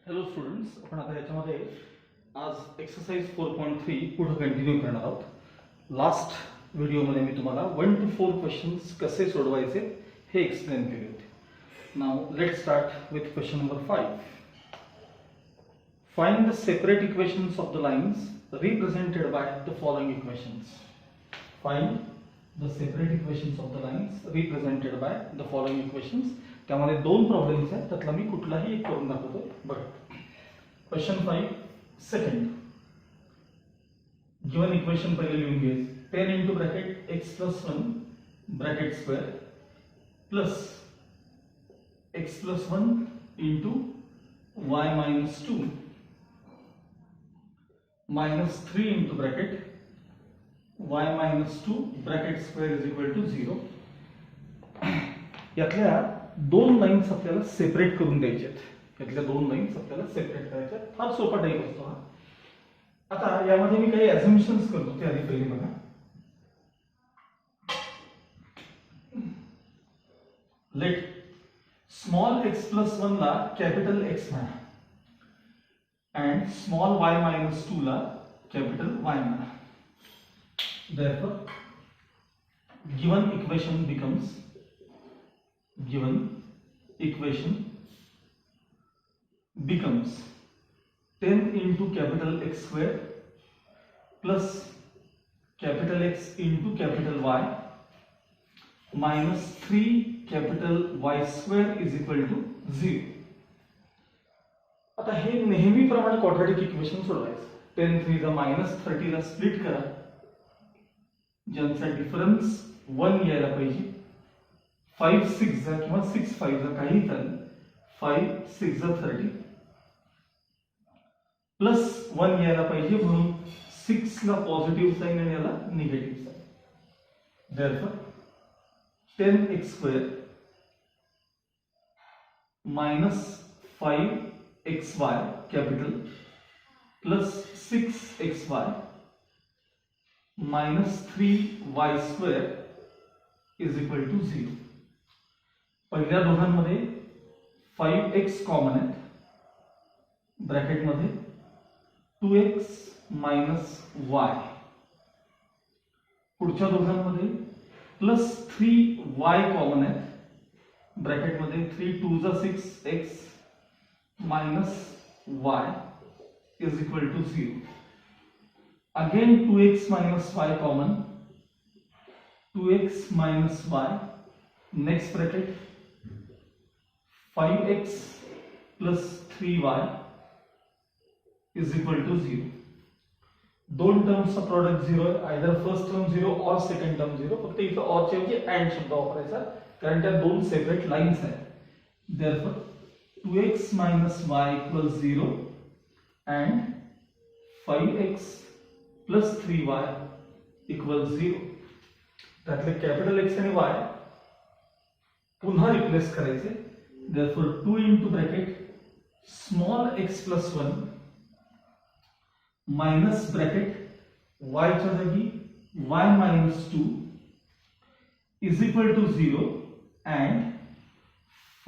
Hello students, आपण आता याच्यामध्ये आज एक्सरसाइज 4.3 पुढे कंटिन्यू करणार आहोत. लास्ट व्हिडिओमध्ये मी तुम्हाला 1 to 4 क्वेश्चन्स कसे सोडवायचे हे एक्सप्लेन केले होते. Now let's start with question number 5. Find the separate equations of the lines represented by the following equations. Find the separate equations of the lines represented by the following equations. त्यामध्ये दोन problems आहेत, त्यातला मी कुठलाही एक करून दाखवतो. बघा, question 5 second. Given equation पहिले लिहून घ्यायचे. 10 into bracket x plus 1 bracket square plus x plus 1 into y minus 2 minus 3 into bracket y minus 2 bracket square is equal to 0. यातल्या दोन लाईन्स आपल्याला सेपरेट करून द्यायचे आहेत. यातल्या दोन लाईन्स आपल्याला सेपरेट करायच्या. फार सोपा टाईप असतो हा. आता यामध्ये मी काही अझम्पशन्स करतो, ते आधी पहिले बघा. लेट स्मॉल x प्लस 1 ला कॅपिटल x म्हणा अँड स्मॉल y मायनस 2 ला कॅपिटल y म्हणा. Therefore, given equation becomes 10 into capital X square plus capital X into capital Y minus 3 capital Y square is equal to 0. आता हे नेहमीप्रमाणे quadratic equation सोडवायचं. 10 3 चा minus 30 ला split करा, ज्यांचा difference 1 यायला पाहिजे. 5 6 चा किंवा 6 5 चा काही चालेल. 5 6 चा 30 प्लस 1 यायला पाहिजे, म्हणून 6 ला पॉझिटिव्ह साइन आणि याला negative sign. Therefore 10x square minus 5xy capital plus 6xy minus 3y square is equal to 0. पहिल्या दोघांमध्ये 5x कॉमन आहे, ब्रॅकेटमध्ये 2x मायनस y. पुढच्या दोघांमध्ये प्लस 3y कॉमन आहे, ब्रॅकेटमध्ये 3 2 जा 6x minus y is equal to 0. Again 2x minus y common, 2x minus y. Next bracket 5x plus 3y is equal to 0. दोन टर्म्सचा product 0 आहे. Either first term 0 और second term 0. फक्त इथं और च्या ऐवजी अँड शब्द वापरायचा, कारण त्या दोन सेपरेट लाईन्स आहेत. Therefore 2x minus y equals 0 and 5x plus 3y equals 0. त्यातले कॅपिटल x आणि y पुन्हा रिप्लेस करायचे. Therefore 2 into bracket small x plus 1 minus bracket y च्या जागी y minus 2 is equal to 0 and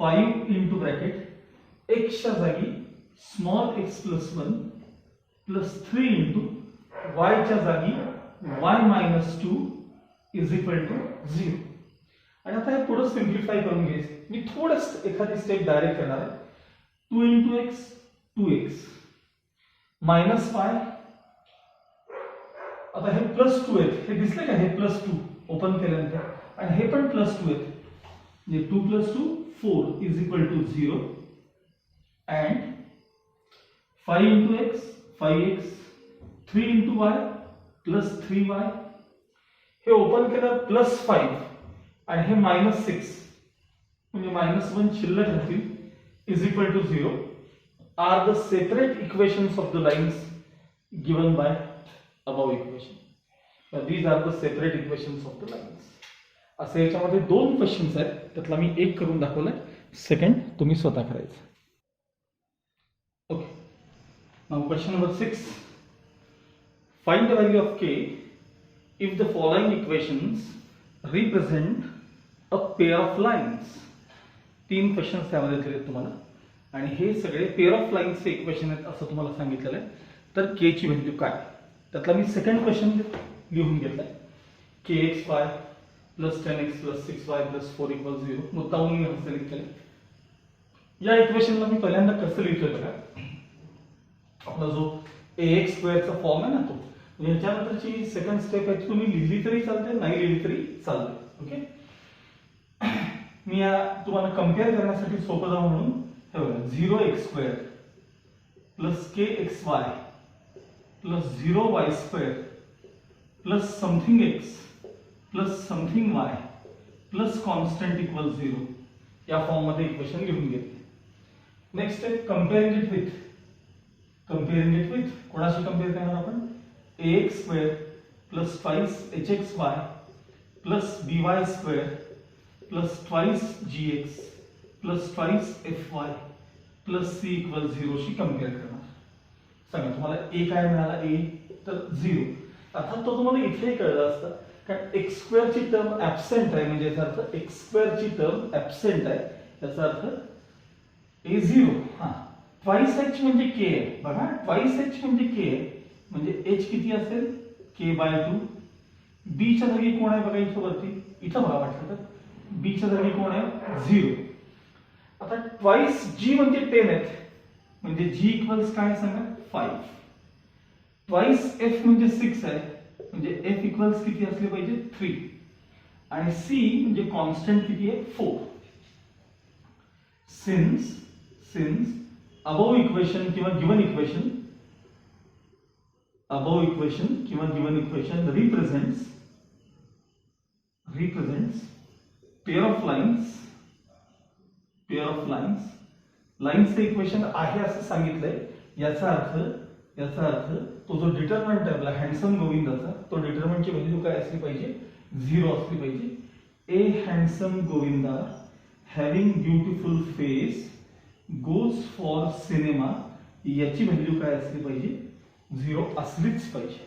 5 into bracket x च्या जागी small x plus 1 plus 3 into y च्या जागी y minus 2 is equal to 0. आणि आता हे पुढे सिम्प्लिफाय करून घ्यायचं. मी थोडंसं एखादी स्टेप डायरेक्ट करणार आहे. 2 into x 2x minus y. आता हे प्लस 2 आहेत, हे दिसले का? हे प्लस 2 ओपन केल्यानंतर, आणि हे पण प्लस 2 आहेत, म्हणजे 2 plus 2 4 is equal to 0 and 5 into x 5x 3 into y plus 3y. हे ओपन केलं प्लस 5 आणि हे मायनस 6, म्हणजे मायनस 1 शिल्लक राहतील, is equal to 0 are the separate equations of the lines given by above equation. Now these are the separate equations of the lines. असे याच्यामध्ये दोन क्वेश्चन्स आहेत, त्यातला मी एक करून दाखवलाय, सेकंड तुम्ही स्वतः करायचं. Okay, now question number 6. Find the value of k if the following equations represent a pair of lines. तीन क्वेश्चन्स त्यामध्ये दिलेत तुम्हाला. आणि हे सगळे पेअर ऑफ लाईन्सचे इक्वेशन आहेत असं तुम्हाला सांगितलेलं आहे. तर के ची व्हॅल्यू काय, त्यातला मी सेकंड क्वेश्चन लिहून घेतलाय. K x y plus 10x plus 6y plus 4 equal 0. मुद्दामून मी असं सिलेक्ट केलं. या इक्वेशनला मी पहिल्यांदा कसं लिहितोय बघा. आपला जो ax स्क्वेअरचा फॉर्म आहे ना तो, याच्यानंतरची सेकंड स्टेप आहे, तुम्ही लिहिली तरी चालते, नाही लिहिली तरी चालते. ओके, मी तुम्हाला कम्पेअर करण्यासाठी सोपं जावं म्हणून हे बघा 0x square plus kxy plus 0y square plus something x plus something y plus constant equal 0 या फॉर्म मध्ये इक्वेशन लिहून घेतले. नेक्स्ट स्टेप कंपेअरिंग इट विथ, कोणाशी कंपेअर करणार आपण, ax square plus twice hxy plus by square plus twice gx plus twice fy plus c equal 0 she compare करणार. सांगा तुम्हाला a काय मिळाला, a तर 0. अर्थात तो तुम्हाला इथेही कळलं असतं, कारण x स्क्वेअर ची टर्म ऍब्सेंट आहे, म्हणजे याचा अर्थ x स्क्वेअर ची टर्म ऍब्सेंट आहे, याचा अर्थ a 0. हा, ट्वाइस h म्हणजे k आहे बघा, ट्वाइस h म्हणजे k आहे, म्हणजे h किती असेल, k/2. b च्या जागी कोण आहे बघा इथं वरती, इथं बघा वाटलं तर b च्या जागी कोण आहे, 0. आता ट्वाइस g म्हणजे 10 आहेत, म्हणजे g इक्वल्स काय सांगा, 5. ट्वाइस f म्हणजे 6 आहे, म्हणजे f इक्वल्स किती असले पाहिजे, 3. आणि c म्हणजे कॉन्स्टंट किती आहे, 4. सिन्स above equation किंवा given equation represents pair of lines लाईन्सचे इक्वेशन आहे असं सांगितलंय. याचा अर्थ तो जो डिटरमिनंट आहे आपला हँडसम गोविंदाचा, तो डिटरमिनंटची व्हॅल्यू काय असली पाहिजे, 0 असली पाहिजे. A handsome Govinda having beautiful face goes for cinema, याची व्हॅल्यू काय असली पाहिजे, 0 असलीच पाहिजे.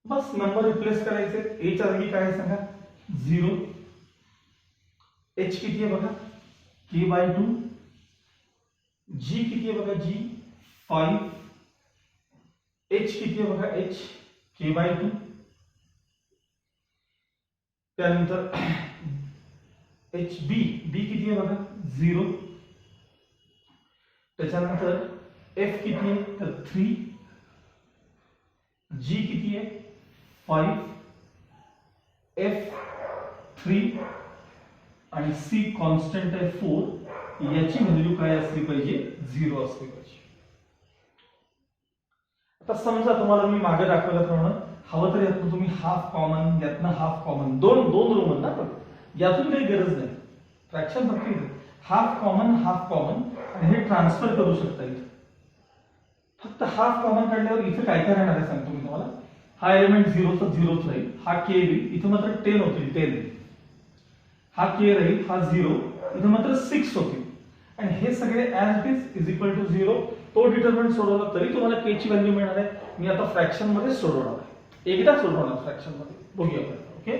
बस नंबर रिप्लेस करायचे. ए च्या जागी काय आहे सांगा, 0. h किती आहे बघा, k/2. g किती आहे बघा, g 5. h किती आहे बघा, h k/2. त्यानंतर b किती आहे बघा, 0. त्याच्यानंतर f किती आहे तर 3. g किती आहे 5. f 3 आणि c कॉन्स्टंट आहे 4. याची व्हॅल्यू काय असली पाहिजे, 0 असली पाहिजे. आता समजा तुम्हाला मी मागे दाखवल्याप्रमाणे हवं तर यातून तुम्ही हाफ कॉमन, यातनं हाफ कॉमन, दोन रोमन ना, पण यातून काही गरज नाही, फ्रॅक्शन फक्त इथे हाफ कॉमन आणि हे ट्रान्सफर करू शकता. इथे फक्त हाफ कॉमन काढल्यावर इथे काय काय राहणार आहे सांगतो मी तुम्हाला. हा एलिमेंट 0 तर 0च राहील, हा k येईल, इथे मात्र 10 होतील, 10. हा k राहील, हा 0, इथे मात्र 6 होतील. आणि हे सगळे as it is equal to 0. तो डिटरमिनंट सोडवला तरी तुम्हाला k ची व्हॅल्यू मिळणार आहे. मी आता फ्रॅक्शन मध्ये सोडवणार आहे, एकदा सोडवणार फ्रॅक्शन मध्ये, बघूया आपण. ओके,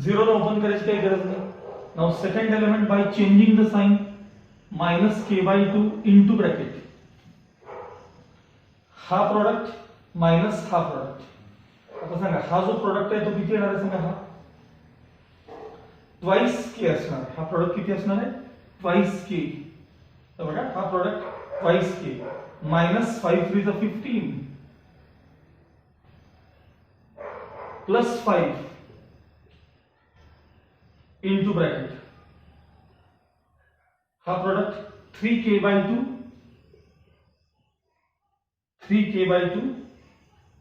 0 ला ओपन करायची काही गरज नाही. Now second element by changing the sign, -k/2 into bracket, हा प्रोडक्ट मायनस हा प्रोडक्ट. आता सांगा हा जो प्रोडक्ट आहे तो किती येणार आहे सांगा, हा ट्वाइस k असणार आहे. हा प्रोडक्ट किती असणार आहे, ट्वाइस k. तर बघा हा product twice k, -5 3 is 15 plus 5 into bracket. हा प्रोडक्ट 3k/2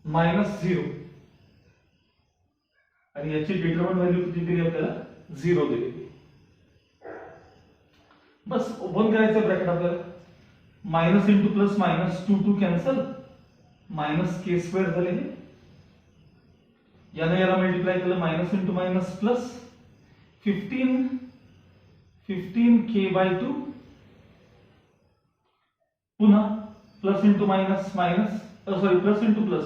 -0 आणि याची डिटरमिनंट व्हॅल्यू किती दिली आपल्याला, 0 दिली. बस ओपन करायचं ब्रॅकेट आपल्याला, minus into plus minus, 2 cancel, -k² झाले. याने याला मल्टिप्लाय केलं, minus into minus plus 15k/2 पुन्हा plus into minus minus, plus into plus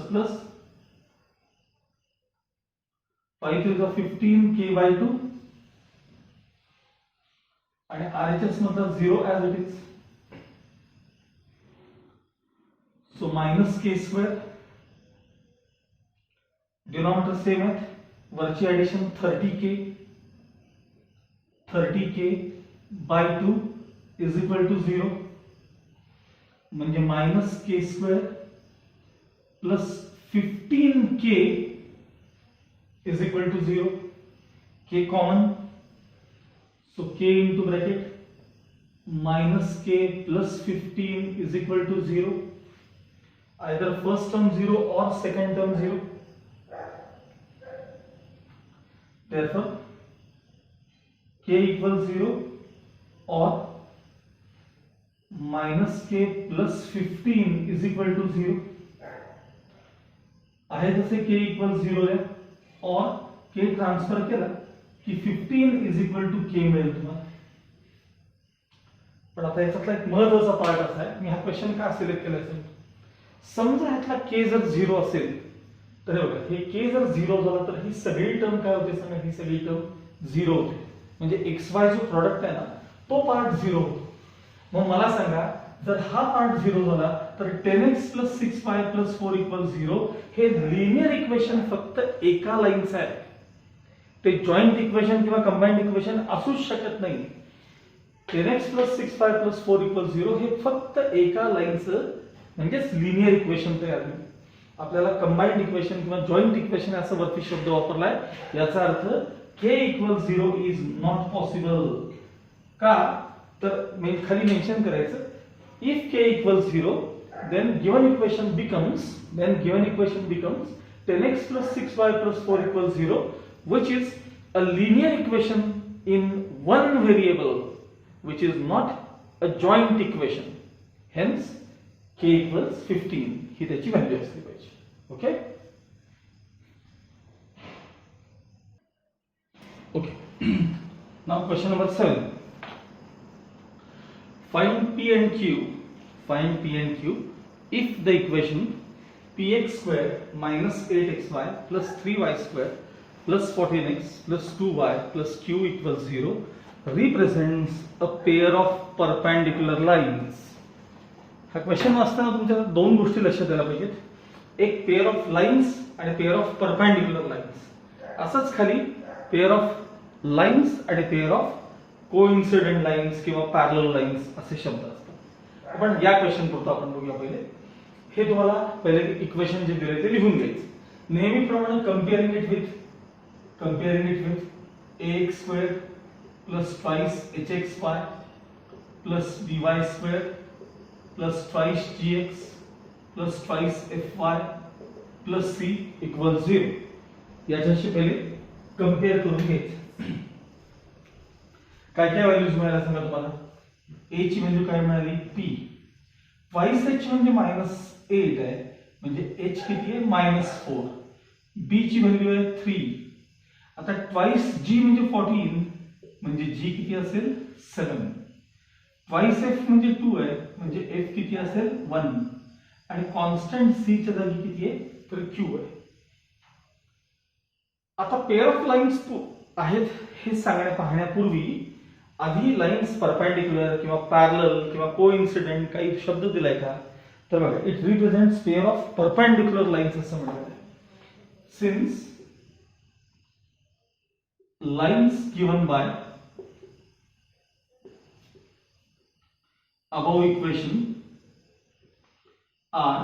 5 3 is 15k/2 आणि RHS मधला 0 as it is. So minus k square, denominator same आहे, वरची addition 30k by 2 is equal to 0, म्हणजे minus k square plus 15k is equal to 0. k common, so k into bracket minus k plus 15 is equal to 0. Either first term 0 or second term 0. Therefore k equals 0 or minus k plus 15 is equal to 0. आहे तसे k equals 0 आहे, और k transfer केला की 15 is equal to k मिळेल तुम्हाला. पण आता याच्यातला एक महत्त्वाचा पार्ट असा आहे, मी हा क्वेश्चन का सिलेक्ट केला असेल, समजा ह्यातला k जर 0 असेल तर बघा हे k जर 0 झाला तर ही सगळी टर्म काय होते सांगा, ही सगळी टर्म 0 होते, म्हणजे xy जो प्रोडक्ट आहे ना तो पार्ट 0 होतो. मग मला सांगा जर हा पार्ट 0 झाला तर 10x plus 6y plus 4 equals 0 हे लिनियर इक्वेशन फक्त एका लाईनचं आहे, ते जॉइंट इक्वेशन किंवा कंबाइंड इक्वेशन असूच शकत नाही. 10x plus 6y plus 4 equals 0 हे फक्त एका लाईनचं म्हणजेच लिनियर इक्वेशन तयार होईल. आपल्याला कंबाइंड इक्वेशन किंवा जॉइंट इक्वेशन असा वरती शब्द वापरलाय, याचा अर्थ k equals 0 is not possible. का तर मी खाली मेन्शन करायचं, if k equals 0 then given equation becomes 10x plus 6y plus 4 equals 0, which is a linear equation in one variable, which is not a joint equation. Hence k equals 15 ही त्याची value असली पाहिजे. Okay okay. Now question number 7. Find P and Q if the equation px square minus 8xy plus 3y square plus 14x plus 2y plus q equals 0 represents a pair of perpendicular lines. हा question वाचताना तुमच्या दोन गोष्टी लक्षात यायला पाहिजेत, एक pair of lines आणि पेअर ऑफ परपेंडिक्युलर लाईन्स. असंच खाली पेअर ऑफ लाईन्स आणि पेअर ऑफ कोइन्सिडेंट लाईन्स किंवा पॅरलल लाईन्स असे शब्द असतात. आपण या क्वेश्चन पुरता आपण बघूया. पहिले हे तुम्हाला पहिले इक्वेशन जे दिले ते लिहून घ्यायचं. नेहमीप्रमाणे comparing it with ax square plus twice hxy plus by square plus twice gx plus twice fy plus c equal 0 याच्याशी पहिले कम्पेअर करून घ्यायचं. काय काय व्हॅल्यूज मिळाल्या सांगा तुम्हाला. a ची व्हॅल्यू काय मिळाली p, ट्वाइस h म्हणजे -8 आहे, म्हणजे h किती आहे -4, b ची व्हॅल्यू आहे 3. आता ट्वाइस g म्हणजे 14 म्हणजे g किती असेल 7, ट्वाइस f म्हणजे 2 आहे म्हणजे f किती असेल 1, आणि कॉन्स्टंट c च्या जागी किती आहे तर q आहे. आता पेअर ऑफ लाईन्स आहेत हे पाहण्यापूर्वी आधी लाईन्स परपेंडिक्युलर किंवा पॅरलल किंवा कोइन्सिडेंट काही शब्द दिलाय का, तर बघा it represents pair of perpendicular lines असं म्हटलं आहे. Since lines given by above equation are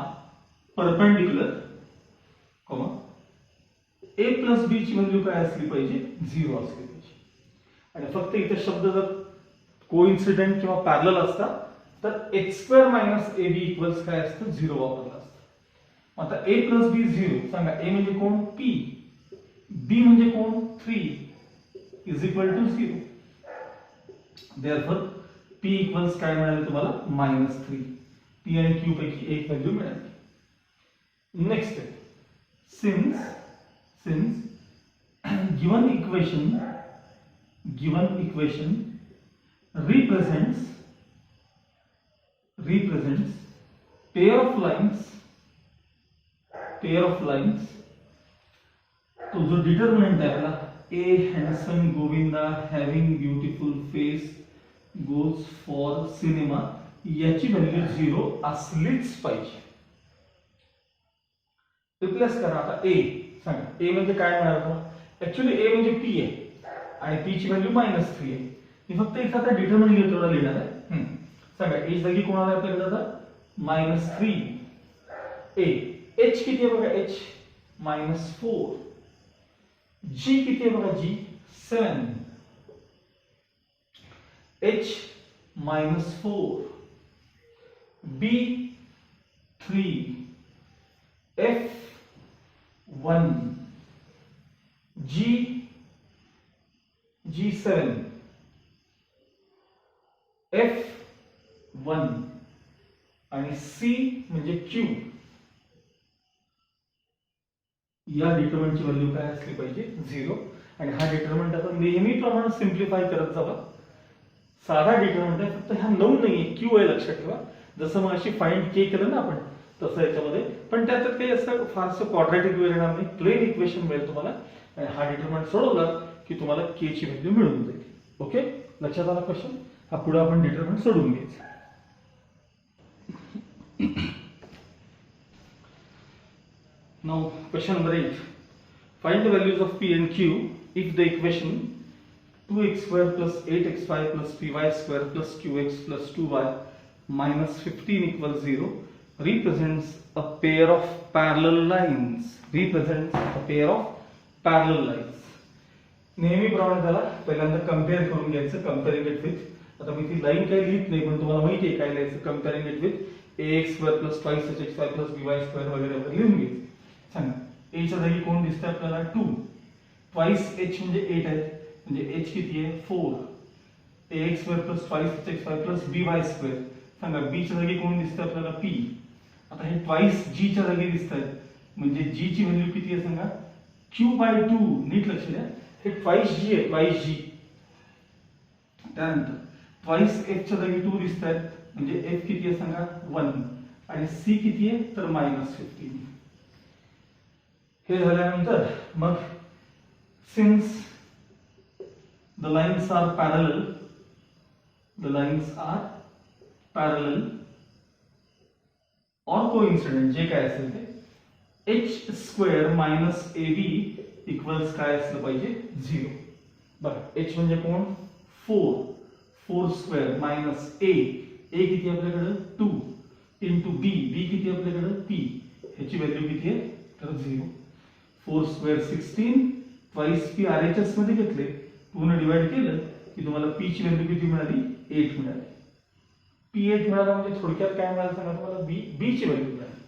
perpendicular, a plus b ची व्हॅल्यू काय असली पाहिजे 0 असली पाहिजे. आणि फक्त इथे शब्द जर कोइन्सिडेंट किंवा पॅरलल असतात तर x square minus ab equals काय असतं 0 वापरलं असतं. आता a प्लस b 0 सांगा. a म्हणजे कोण p, b म्हणजे कोण 3 is equal to 0. Therefore p equals काय मिळाले तुम्हाला -3. p आणि q पैकी एक व्हॅल्यू मिळाली. नेक्स्ट आहे since given equation represents pair of lines, तो जो डिटर्मिनंट आहे आपला, a handsome Govinda having beautiful face goes for cinema याची व्हॅल्यू 0 असलीच पाहिजे. रिप्लेस करा आता ए. सांगा ए म्हणजे काय म्हणाल तुम्हाला? ऍक्च्युली ए म्हणजे पी आहे आणि पी ची व्हॅल्यू -3 आहे. मी फक्त एखादा डिटरमिनंट घेतो तेवढा लिहिणार आहे. सांगा एच जागी कोण आला आपल्याकडे आता? -3 ए. एच किती आहे बघा? एच -4. जी किती आहे बघा? जी 7. एच -4. बी 3. एफ 1. जी 7. एफ 1 आणि सी म्हणजे क्यू. या डिटरमिनंटची व्हॅल्यू काय असली पाहिजे? 0. आणि हा डिटरमिनंट आता नेहमीप्रमाणे सिम्प्लिफाय करत जावा. साधा डिटरमिनंट आहे, फक्त ह्या 9 नाहीये, क्यू आहे लक्षात ठेवा. जसं मग अशी फाइंड के केलं ना आपण तसं याच्यामध्ये, पण त्यात काही असं फारसं क्वाड्रॅटिक वेळ येणार नाही, प्लेन इक्वेशन मिळेल तुम्हाला. आणि हा डिटरमिनंट सोडवला की तुम्हाला के ची व्हॅल्यू मिळून जाईल. ओके, लक्षात आला क्वेश्चन? हा पुढे आपण डिटरमिनंट सोडवून घ्यायचा. Now question number 8. Find the values of p and q if the equation 2x square plus 8xy plus 3y square plus qx plus 2y minus 15 equals 0 represents a pair of parallel lines. Represents a pair of parallel lines. नेहमीप्रमाणे त्याला पहिल्यांदा compare करून घ्यायचं, कंपेअरिंग it with. आता मी ती line काही लिहित नाही, पण तुम्हाला माहिती आहे काय लिहायचं. Comparing it with ax square plus 2hxy plus by square वगैरे वगैरे लिहून घ्यायचं. सांगा a च्या जागी कोण दिसतंय आपल्याला? 2. ट्वाइस h म्हणजे 8 आहे, म्हणजे h किती आहे? 4. ax square plus 2hxy plus by square. सांगा b च्या जागी कोण दिसतंय आपल्याला? p. आता हे ट्वाइस g च्या जागी दिसतंय, म्हणजे g ची व्हॅल्यू किती आहे सांगा? q/2. नीट लक्ष द्या, हे ट्वाइस g आहे, ट्वाइस g. त्यानंतर ट्वाइस f च्या जागी 2 दिसतायत, म्हणजे f किती आहे सांगा? 1. आणि c किती आहे? तर -15. हे झाल्यानंतर मग since the lines are parallel, or coincident, जे काय असेल ते, h square minus ab equals काय असलं पाहिजे? 0. बघा h म्हणजे कोण? 4 स्क्वेअर मायनस a किती आपल्याकडे? 2 इंटू b किती आपल्याकडे? p. ह्याची व्हॅल्यू किती आहे? तर 0. 4 स्क्वेअर 16, ट्वाइस p RHS मध्ये घेतले, 2 ने डिवाइड केलं की तुम्हाला p ची व्हॅल्यू किती मिळाली? 8 मिळाली. p8 मिळाला म्हणजे थोडक्यात काय मिळालं सांगा तुम्हाला? b ची व्हॅल्यू मिळाली.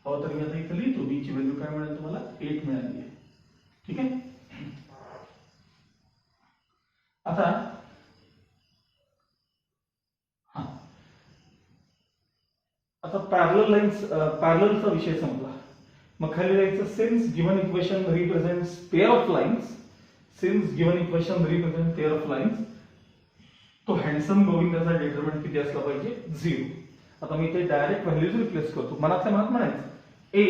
हो तर मी आता इथे लिहितो, b ची व्हॅल्यू काय मिळाली तुम्हाला? 8 मिळाली आहे. ठीक आहे. आता पॅरलल लाइन्स, पॅरललचा विषय संपला. मग खाली लिहायचं since given equation represents pair of lines. Since given equation represent pair of lines, तो हँडसम गोविंदाचा डिटरमिनंट किती असला पाहिजे? 0. आता मी ते डायरेक्ट व्हॅल्यूज रिप्लेस करतो. मनातल्या मनात म्हणायचं ए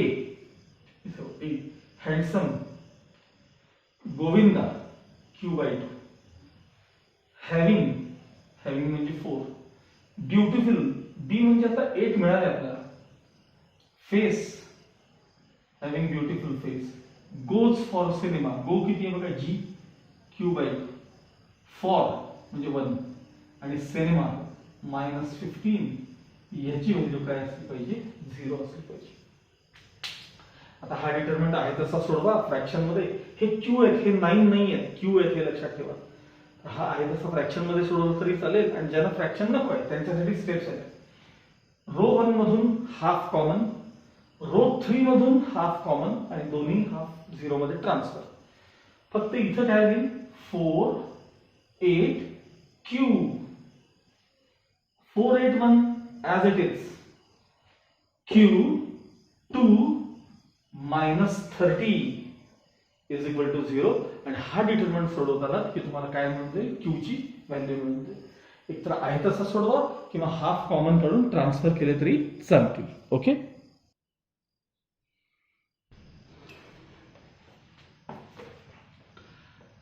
हँडसम गोविंदा q/2. हॅव्हिंग म्हणजे 4. ब्युटिफुल बी म्हणजे आता 8 मिळाले आपल्याला. Face having beautiful face. Goes for cinema, go किती आहे बघा? जी q/2. फॉर म्हणजे 1 आणि सिनेमा -15. याची व्हॅल्यू काय असली पाहिजे? 0 असली पाहिजे. आता हा डिटरमिनंट आहे तसा सोडवा. फ्रॅक्शन मध्ये हे q आहेत, हे 9 नाही आहेत, q आहेत, हे लक्षात ठेवा. हा आहे तसं फ्रॅक्शन मध्ये सोडवलं तरी चालेल, आणि ज्यांना फ्रॅक्शन नको आहे त्यांच्यासाठी स्टेप्स आहेत. रो 1 मधून हाफ कॉमन, रो 3 मधून हाफ कॉमन, आणि दोन्ही हाफ 0 मध्ये ट्रान्सफर. फक्त इथं काय आली? 4 8 q. 4 8 1 as it is. q 2 -30 is equal to 0. आणि हा डिटरमिनंट सोडवताना की तुम्हाला काय मिळते? q ची व्हॅल्यू मिळते. एकतर आहे तसा सोडवा किंवा हाफ कॉमन काढून ट्रान्सफर केले तरी चालतील. Okay.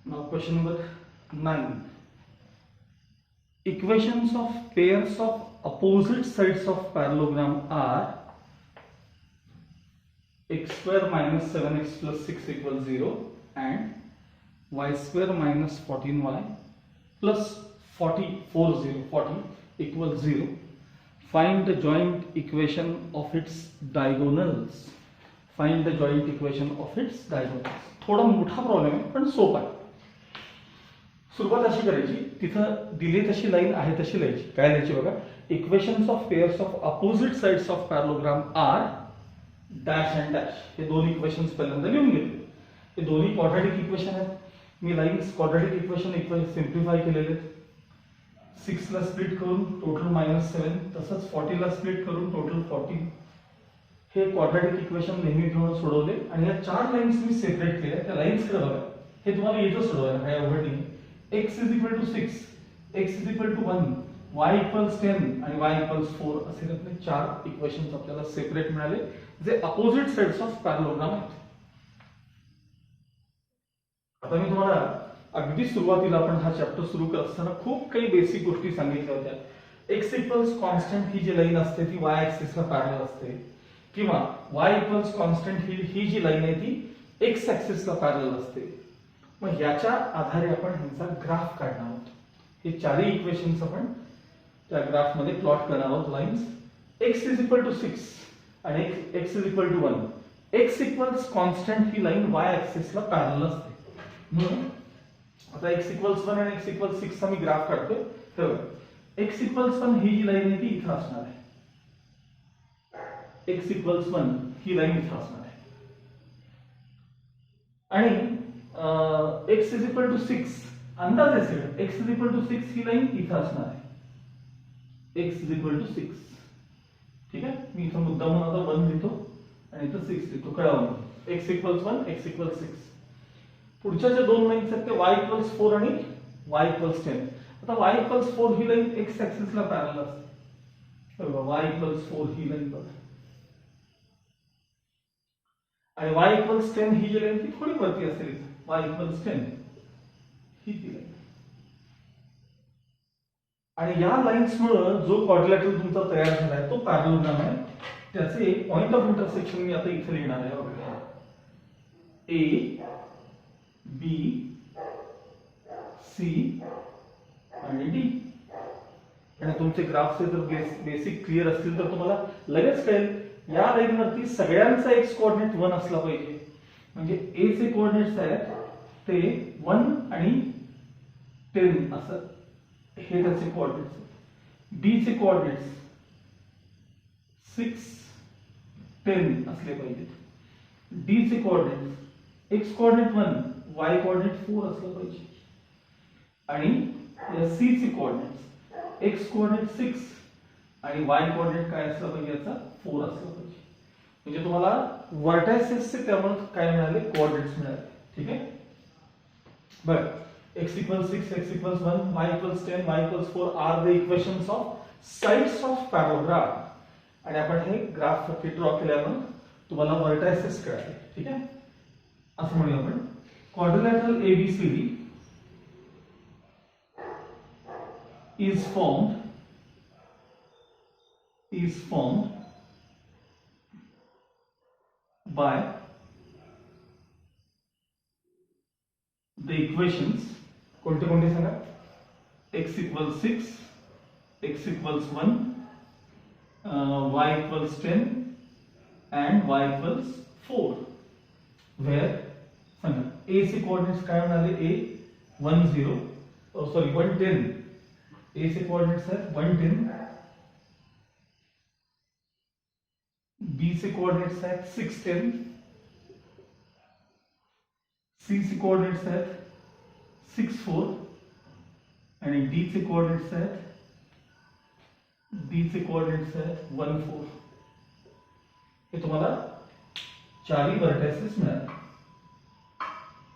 Now question number 9. equations of pairs of opposite sides of parallelogram are x square minus 7x plus 6 equals 0 and y square minus 14y plus 40 equals 0. Find the joint equation of its diagonals. Find the joint equation of its diagonals. थोडा मोठा problem आहे पण सोपा आहे. सुरुवात अशी करायची, तिथं दिली तशी लाईन आहे तशी लिहायची. काय लिहायची बघा, equations of pairs of opposite sides of parallelogram are dash and dash. हे दोन इक्वेशन्स पहिल्यांदा लिहून घेतले. हे दोन्ही क्वाड्रॅटिक इक्वेशन आहेत. मी लाईन्स क्वाड्रॅटिक इक्वेशन सिम्प्लिफाय केलेले आहेत. 6 ला स्प्लिट करून टोटल -7, तसंच 40 ला स्प्लिट करून टोटल 40. हे क्वाड्रॅटिक इक्वेशन नेहमी घेऊन सोडवले आणि या चार लाईन्स मी सेपरेट केल्या. त्या लाईन्स कडे बघा, हे तुम्हाला येतं सोडवायला, काय अवघड नाही. x is equal to 6, x is equal to 1, y equals 10 आणि y equals 4 असे आपले चार इक्वेशन्स आपल्याला सेपरेट मिळाले जे अपोजिट साइड्स ऑफ पॅरलोग्राम आहेत. आता मी तुम्हाला अगदी सुरुवातीला आपण हा चॅप्टर सुरू करत असताना खूप काही बेसिक गोष्टी सांगितल्या होत्या. x इक्वल्स कॉन्स्टंट ही जी लाईन असते ती y ऍक्सिसला पॅरलल असते, किंवा y इक्वल्स कॉन्स्टंट ही जी लाईन आहे ती x ऍक्सिसला पॅरलल असते. मग याच्या आधारे आपण ह्यांचा ग्राफ काढणार आहोत. हे चारही इक्वेशन्स आपण त्या ग्राफ मध्ये प्लॉट करणार आहोत. Lines x is equal to 6 आणि x is equal to 1. x equals constant ही लाईन y ऍक्सिसला पॅरलल असते. म्हणून आता x इक्वल्स 1 आणि x इक्वल्स 6 चा मी ग्राफ काढतोय. तर x इक्वल्स 1 ही जी लाईन आहे ती इथं असणार आहे. x इक्वल्स 1 ही लाईन इथं असणार आहे. आणि x इज इक्वल टू 6 अंदाजे set x is equal to 6 ही लाईन इथं असणार आहे. x is equal to 6. ठीक आहे, मी इथं मुद्दा म्हणून आता 1 लिहितो आणि इथं 6 लिहितो. कळावं, x इक्वल्स 1, x इक्वल्स 6. पुढच्या ज्या दोन लाईन्स आहेत ते y इक्वल्स 4 आणि y इक्वल्स 10. आता y इक्वल्स 4 ही लाईन x ऍक्सिसला पॅरलल असते. बघा, y इक्वल्स 4 ही लाईन बघा, आणि y इक्वल्स 10 ही जी लाईन ती थोडी वरती असेल. y इक्वल्स 10 ही ती लाईन. आणि या लाईन्स मुळे जो क्वाड्रिलॅटरल तुमचा तयार झालाय तो पॅरलोग्राम आहे. त्याचे पॉइंट ऑफ इंटरसेक्शन मी आता इथे लिहिणार आहे. बघा, A B C आणि D. आणि तुमचे ग्राफचे जर बेसिक क्लिअर असतील तर तुम्हाला लगेच कळेल या लाईन वरती सगळ्यांचा एक्स कोऑर्डिनेट 1 असला पाहिजे. म्हणजे A चे कोऑर्डिनेट्स आहेत ते 1 आणि 10 असं हे त्याचे कोऑर्डिनेट्स आहेत. B चे कोऑर्डिनेट्स 6 10 असले पाहिजेत. D चे coordinates x coordinate 1 y coordinate 4 असलं पाहिजे. आणि या C चे कोऑर्डिनेट्स x कोऑर्डिनेट 6 आणि y कोऑर्डिनेट काय असलं पाहिजे, याचा 4 असलं पाहिजे. म्हणजे तुम्हाला व्हर्टायसेसचे त्यामुळे काय मिळाले, कोऑर्डिनेट्स मिळाले. ठीक आहे, बरं. x equals 6, x equals 1, y equals 10, y equals 4 are the equations of sides of parallelogram. आणि आपण हे ग्राफ ड्रॉ केल्यामुळे तुम्हाला व्हर्टायसेस कळाले. ठीक आहे, असं म्हणूया आपण quadrilateral ABCD is formed by the equations कोणते कोणते सांगा, x equals 6, x equals 1, y equals 10 and y equals 4. where सांगा a चे कोऑर्डिनेट्स काय म्हणाले, a 110. A चे कोऑर्डिनेट्स आहेत 110, B चे कोऑर्डिनेट्स आहेत 610, C चे कोऑर्डिनेट्स आहेत 64 आणि D चे कोऑर्डिनेट्स आहेत 14. हे तुम्हाला चारही व्हर्टायसेस मिळाले.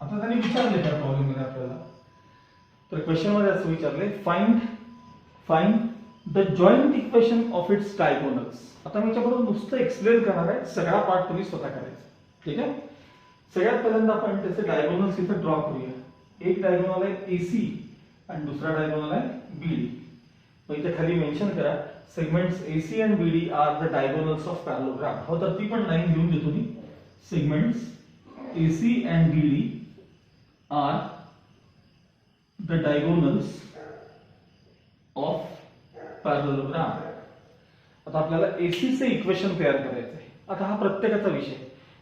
आता त्यांनी विचारले त्या प्रॉब्लेम मध्ये आपल्याला, तर क्वेश्चन मध्ये असं विचारले, find the joint equation of its diagonals. आता मी याच्याबरोबर नुसतं एक्सप्लेन करणार आहे, सगळा पार्ट तुम्ही स्वतः करायचा. ठीक आहे, सगळ्यात पहिल्यांदा आपण त्याचे डायगोनल्स इथे ड्रॉ करूया. एक डायगोनल आहे AC आणि दुसरा डायगोनल आहे BD. मग इथे खाली मेन्शन करा segments AC and BD are the diagonals of parallelogram. हो तर ती पण लाईन लिहून देतो मी. Segments AC and BD are the diagonals of parallelogram. आता आपल्याला AC चे इक्वेशन तयार करायचं आहे. आता हा प्रत्येकाचा विषय.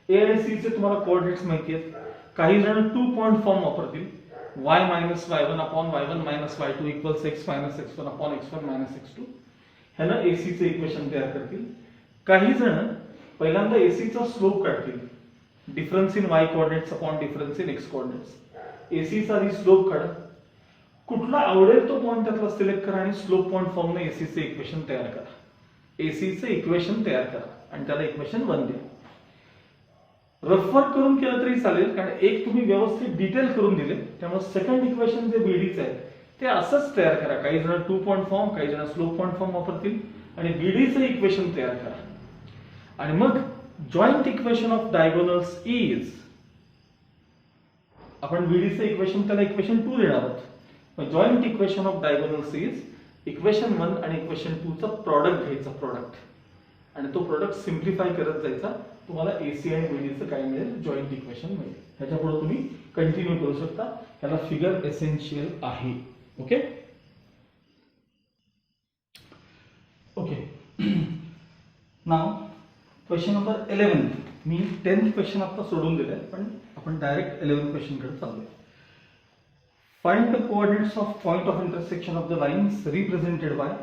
A आणि C चे तुम्हाला कोऑर्डिनेट्स माहिती आहेत. काही जण 2 पॉइंट फॉर्म वापरतील. y minus y1 upon y1 minus y2 equals x minus x1 upon x1 minus x2. ह्याला AC चे इक्वेशन तयार करतील. काही जण पहिल्यांदा AC चा स्लोप काढतील. Difference in y coordinates upon difference in x coordinates. AC चा आधी स्लोप काढा. कुठला आवडेल तो पॉइंट त्यातला सिलेक्ट करा आणि स्लोप पॉइंट फॉर्मने AC चे इक्वेशन तयार करा. AC चे इक्वेशन तयार करा आणि त्याला इक्वेशन 1 द्या. रफर करून केलं तरी चालेल कारण एक तुम्ही व्यवस्थित डिटेल करून दिले त्यामुळे सेकंड इक्वेशन जे बीडीचं आहे ते असंच तयार करा. काही जण 2 पॉइंट फॉर्म काही जण स्लोप पॉइंट फॉर्म वापरतील आणि बीडीचं इक्वेशन तयार करा आणि मग joint equation of diagonals is आपण बीडीचं इक्वेशन त्याला इक्वेशन 2 देणार आहोत. मग joint equation of diagonals is equation 1 आणि इक्वेशन 2 चा प्रॉडक्ट घ्यायचा प्रॉडक्ट आणि तो प्रॉडक्ट सिम्प्लिफाय करत जायचा. तुम्हाला AC आणि BD चं काय मिळेल जॉइंट इक्वेशन मिळेल. ह्याच्यापुढे तुम्ही कंटिन्यू करू शकता. ह्याला फिगर एसेन्शियल आहे. ओके ओके नाव क्वेश्चन नंबर 11. मी 10th क्वेश्चन आता सोडून दिलाय पण आपण डायरेक्ट 11th क्वेश्चन कडे चाललोय. Find the coordinates of point of intersection of the lines represented by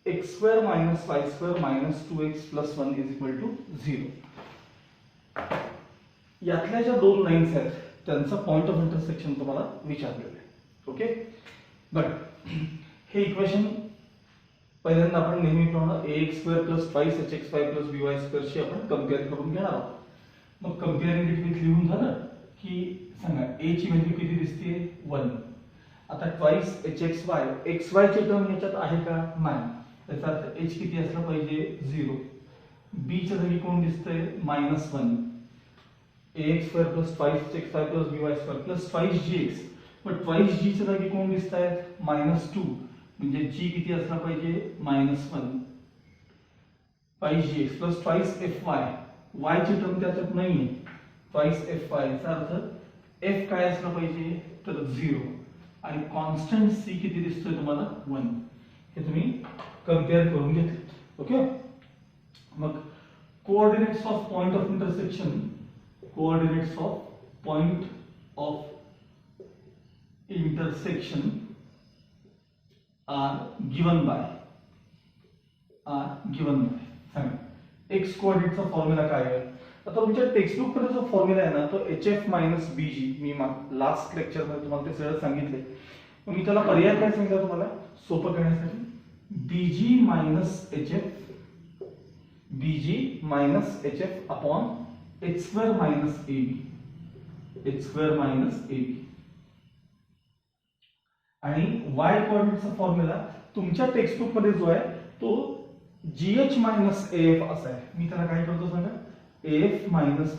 x square minus y square minus 2x plus 1 is equal to 0. यातल्या ज्या दोन लाईन्स आहेत त्यांचा पॉइंट ऑफ इंटरसेक्शन तुम्हाला विचारलेलं आहे. ओके बट हे इक्वेशन पहिल्यांदा आपण नेहमीप्रमाणे ax square plus 5hxy plus by square शी आपण कंपेअर करून घेणार आहोत. मग कंपेअरिंग इट विथ लिहून झालं की सांगा a ची व्हॅल्यू किती दिसते 1. आता ट्वाइस hxy xy ची टर्म याच्यात आहे का नाही. त्याचा अर्थ h किती असला पाहिजे 0. b च्या जागी कोण दिसतंय -1. ax square plus 5hxy plus by square plus 5gx. पण 5g च्या जागी कोण दिसतायत -2 म्हणजे g किती असला पाहिजे -1. 5gx plus 5fy y ची टर्म त्याच्यात नाहीये. 5fy चा अर्थ f काय असला पाहिजे तर 0 आणि कॉन्स्टंट c किती दिसतोय तुम्हाला 1. हे तुम्ही कंपेअर करून घेतले. ओके मग coordinates of point of intersection are given by सांगा एक्स कोऑर्डिनेटचा फॉर्म्युला काय आहे. आता तुमच्या टेक्स्टबुक मध्ये जो फॉर्म्युला आहे ना तो HF - BG. मी लास्ट लेक्चर मध्ये तुम्हाला ते सगळं सांगितले. मी त्याला पर्याय काय सांगितलं तुम्हाला सोपं करण्यासाठी BG minus HF upon h square minus AB. आणि y कोऑर्डिनेटचा फॉर्म्युला तुमच्या टेक्स्टबुक मध्ये जो आहे तो GH minus AF असा आहे. मी त्याला काय करतो सांगा AF minus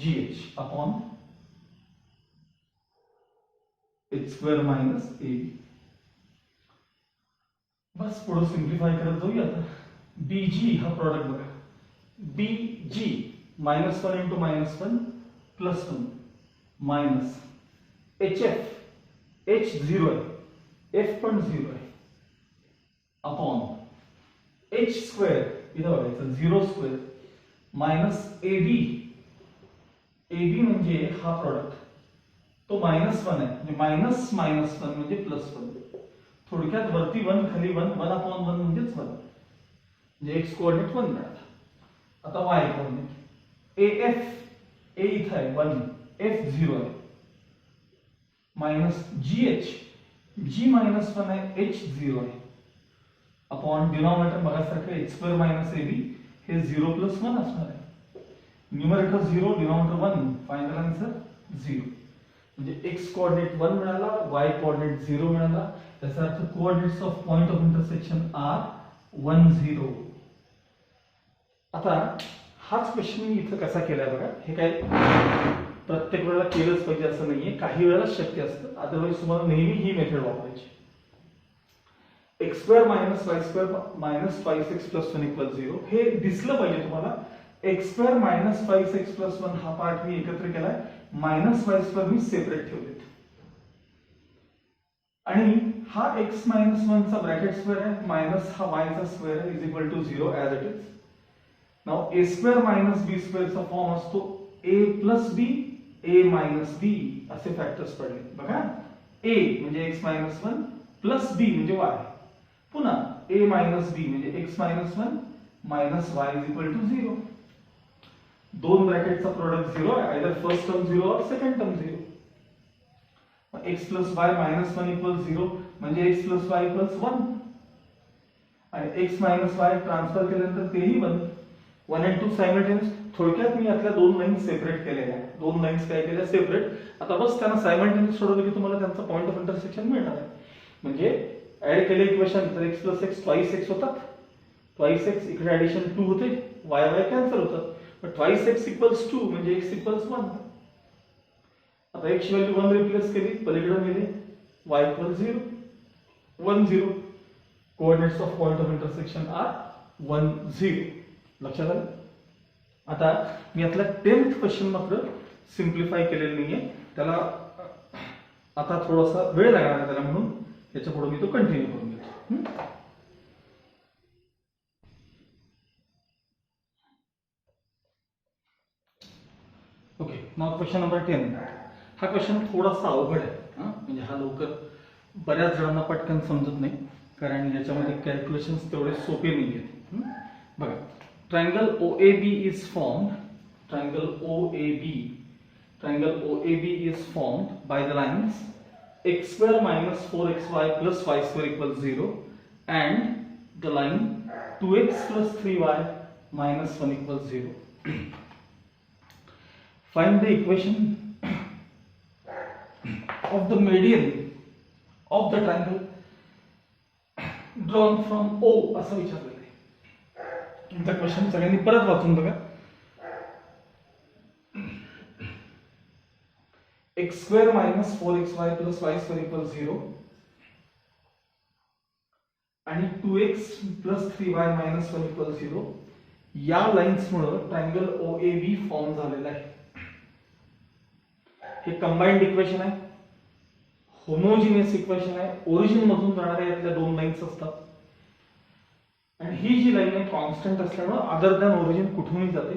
GH upon h square minus AB. बस पुढे सिम्प्लिफाय करत जाऊया. आता BG हा प्रॉडक्ट बघा. BG -1 into -1 plus 1 minus HF H 0 आहे F पण 0 आहे अपॉन H स्क्वेअर इथं बघायचं 0 स्क्वेअर मायनस AB म्हणजे हा प्रॉडक्ट तो -1 आहे म्हणजे -1 म्हणजे +1. थोडक्यात वरती 1 खाली 1 1 अपॉन 1 म्हणजेच 1 म्हणजे x कोऑर्डिनेट 1 मिळाला. आता y कोऑर्डिनेट AF A इथं आहे 1 F 0 आहे मायनस GH G -1 आहे H 0 आहे अपॉन डिनॉमिनेटर बघासारखं h स्क्वेअर मायनस AB हे 0 + 1 असणार आहे. Numerator 0 denominator 1 final answer 0. म्हणजे x कोऑर्डिनेट 1 मिळाला y कोऑर्डिनेट 0 मिळाला. त्याचा अर्थ coordinates of point of intersection are 1 0. आता हाच क्वेश्चन मी इथं कसा केलाय बघा. हे काय प्रत्येक वेळेला केलंच पाहिजे असं नाहीये, काही वेळेला शक्य असतं, अदरवाईज तुम्हाला नेहमी ही मेथड वापरायची. X square minus y square minus 5x plus 1 equal 0 हे दिसलं पाहिजे तुम्हाला. X square minus 5x plus 1 हा पार्ट मी एकत्र केलाय, मायनस वाय स्क्वेअर मी सेपरेट ठेवलेत, आणि हा x मायनस 1 चा ब्रॅकेट स्क्वेअर आहे, मायनस हा y चा स्क्वेअर आहे, is equal to 0 as it is. Now a square minus b square चा फॉर्म असतो a plus b, a minus b असे फॅक्टर्स पडले बघा. a म्हणजे x मायनस 1 प्लस b म्हणजे y, पुन्हा a मायनस b म्हणजे x minus 1 minus y is equal to 0. दोन ब्रॅकेटचा प्रोडक्ट 0 आहे, आयदर फर्स्ट टर्म 0 और second term 0. x plus y minus 1 equal 0 म्हणजे x प्लस y इक्वल्स 1, आणि x minus y transfer केल्यानंतर तेही 1. 1 and 2 सायमल्टेनियस. थोडक्यात मी यातल्या दोन लाईन्स सेपरेट केलेल्या आहेत, दोन लाईन्स काय केल्या सेपरेट. आता बस त्यांना सायमल्टेनियस सोडवलं की तुम्हाला त्यांचा पॉइंट ऑफ इंटरसेक्शन मिळणार आहे. म्हणजे ऍड केले इक्वेशन तर x plus x twice x होतात, ट्वाइस x इकडे ऍडिशन 2 होते, y y कॅन्सल होतात, पण ट्वाइस x इक्वल्स 2 म्हणजे x इक्वल्स 1. आता x व्हॅल्यू 1 रिप्लेस केली, पलीकडे नेले, y equal 0 1 0. Coordinates of point of intersection are 1 0. लक्षात आलं. आता मी यातला 10th क्वेश्चन मात्र सिम्प्लिफाय केलेलं नाहीये, त्याला आता थोडासा वेळ लागणार आहे त्याला, म्हणून त्याच्या पुढे मी तो कंटिन्यू करून घेतो. ओके, नाव क्वेश्चन नंबर 10. हा क्वेश्चन थोडासा अवघड आहे, म्हणजे हा लवकर बऱ्याच जणांना पटकन समजत नाही, कारण याच्यामध्ये कॅल्क्युलेशन्स तेवढे सोपे नाही आहेत. बघा, triangle OAB is formed, triangle OAB is formed by the lines x square minus 4xy plus y square equals 0 and the line 2x plus 3y minus 1 equals 0. Find the equation of the median of the triangle drawn from O असं विचारलं. तुमचा question सगळ्यांनी परत वाचून बघा. X square minus 4xy plus y square equal 0 आणि 2x plus 3y minus 1 equal 0 या lines मुळे ट्रायंगल OAB फॉर्म झालेला आहे. हे कंबाइंड इक्वेशन आहे, होमोजिनियस इक्वेशन आहे, ओरिजिन मधून जाणाऱ्या यातल्या दोन लाईन्स असतात, आणि ही जी लाईन आहे कॉन्स्टंट असल्यामुळे अदर दॅन ओरिजिन कुठूनही जाते.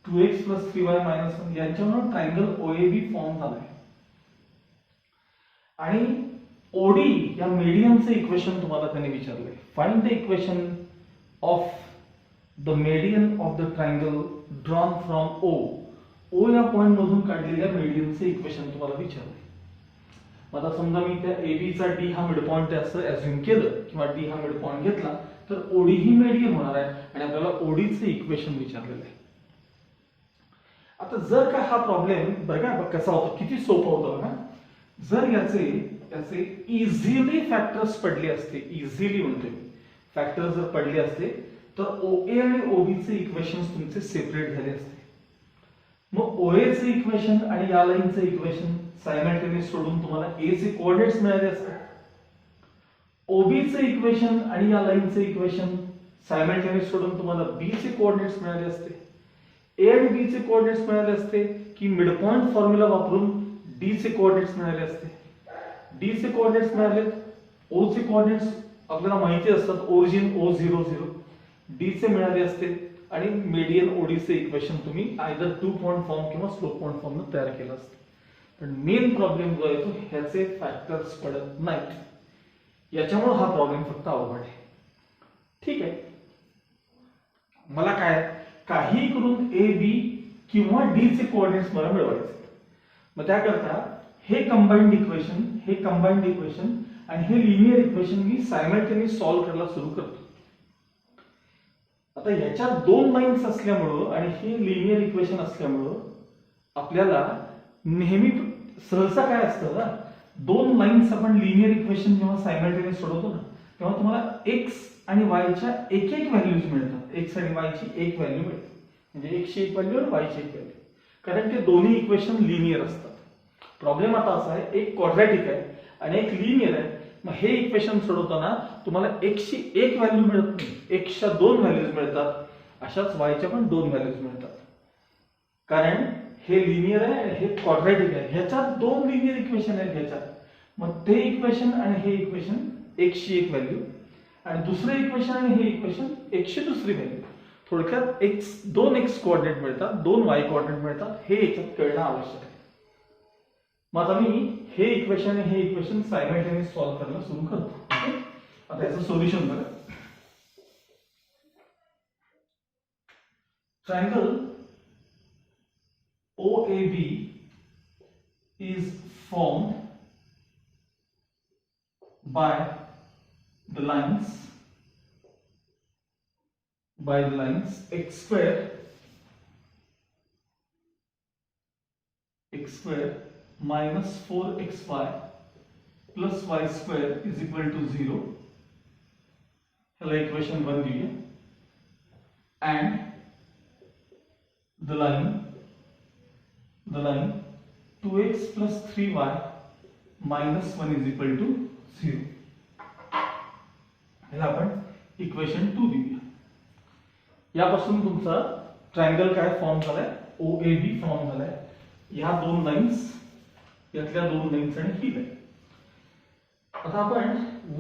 2x प्लस 3y मायनस 1 यांच्यामुळे ट्रायंगल OAB फॉर्म झालाय. आणि OD या मीडियनचे इक्वेशन तुम्हाला त्यांनी विचारले. Find the equation of the median of the triangle drawn from O या पॉइंट मधून काढलेल्या मीडियनचे इक्वेशन तुम्हाला विचारले. आता समजा मी त्या AB चा D हा मिड पॉइंट आहे असं अज्युम केलं, किंवा D हा मिड पॉइंट घेतला, तर OD ही मीडियन होणार आहे, आणि आपल्याला OD चे इक्वेशन विचारलेलं आहे. आता जर का हा प्रॉब्लेम बरं का कसा होता, किती सोपा होता बघा. जर याचे इझिली फॅक्टर्स पडले असते, इझिली म्हणतोय मी, फॅक्टर्स जर पडले असते तर OA आणि OB चे इक्वेशन्स तुमचे सेपरेट झाले असते. मग OA चे इक्वेशन आणि या लाईनचे इक्वेशन सायमल्टेनियस सोडून तुम्हाला A चे कोऑर्डिनेट्स मिळाले असते. OB चे इक्वेशन आणि या लाईनचे इक्वेशन सायमल्टेनियस सोडून तुम्हाला B चे कोऑर्डिनेट्स मिळाले असते. A आणि B चे कोऑर्डिनेट्स मिळाले असते की मिड पॉइंट फॉर्म्युला वापरून D चे कोऑर्डिनेट्स मिळाले असते. D चे कोऑर्डिनेट्स मिळाले, O चे कोऑर्डिनेट्स आपल्याला माहिती असतात, ओरिजिन O00, D चे मिळाले असते, आणि मीडियन OD चे इक्वेशन तुम्ही आयदर 2 पॉइंट फॉर्म किंवा स्लोप पॉइंट फॉर्म ने तयार केलं असतं. पण मेन प्रॉब्लेम जो आहे तो ह्याचे फॅक्टर्स पडत नाहीत, याच्यामुळे हा प्रॉब्लेम फक्त अवघड आहे. ठीक आहे, मला काही करून A B किंवा D चे कोऑर्डिनेट्स मला मिळवायचे. मग त्याकरता हे कंबाइंड इक्वेशन आणि हे लिनियर इक्वेशन मी सायमल्टेनियस सॉल्व्ह करायला सुरू करतो. आता याच्यात दोन लाईन्स असल्यामुळं आणि हे लिनियर इक्वेशन असल्यामुळं आपल्याला नेहमी सहसा काय असतं ना, दोन लाईन्स आपण लिनियर इक्वेशन जेव्हा सायमल्टेनियस सोडवतो ना, तेव्हा तुम्हाला x आणि y च्या एक व्हॅल्यूज मिळतात. x आणि y ची एक व्हॅल्यू मिळते, म्हणजे x ची एक व्हॅल्यू आणि y ची एक व्हॅल्यू. कारण ते दोन्ही इक्वेशन लिनियर असतात. प्रॉब्लेम आता असा आहे, एक क्वाड्रॅटिक आहे आणि एक लिनियर आहे. मग हे इक्वेशन सोडवताना तुम्हाला एकशी एक व्हॅल्यू मिळत नाही, एकशा दोन व्हॅल्यूज मिळतात. अशाच वायच्या पण दोन व्हॅल्यूज मिळतात, कारण हे लिनियर आहे आणि हे क्वाड्रॅटिक आहे. ह्याच्यात दोन लिनियर इक्वेशन आहेत ह्याच्यात. मग ते इक्वेशन आणि हे इक्वेशन एकशे एक व्हॅल्यू, आणि दुसरे इक्वेशन आणि हे इक्वेशन एकशे दुसरी व्हॅल्यू. थोडक्यात दोन एक्स कोऑर्डिनेट मिळतात, दोन वाय कोऑर्डिनेट मिळतात. हे याच्यात कळणं आवश्यक आहे. मग आता मी हे इक्वेशन आणि हे इक्वेशन सायमल्टेनियस सॉल्व्ह करायला सुरू करतो. ओके, आता याचं सोल्युशन बघा. Triangle OAB is formed by the lines x square minus 4xy plus y square is equal to 0. ह्याला इक्वेशन 1 लिहूया. and the line 2x plus 3y minus 1 is equal to 0. ह्याला आपण इक्वेशन 2 लिहूया. यापासून तुमचा ट्रायंगल काय form झालाय, OAB form झालाय. या दोन लाईन्स, यातल्या दोन लाईन्स आणि ही लाईन. आता आपण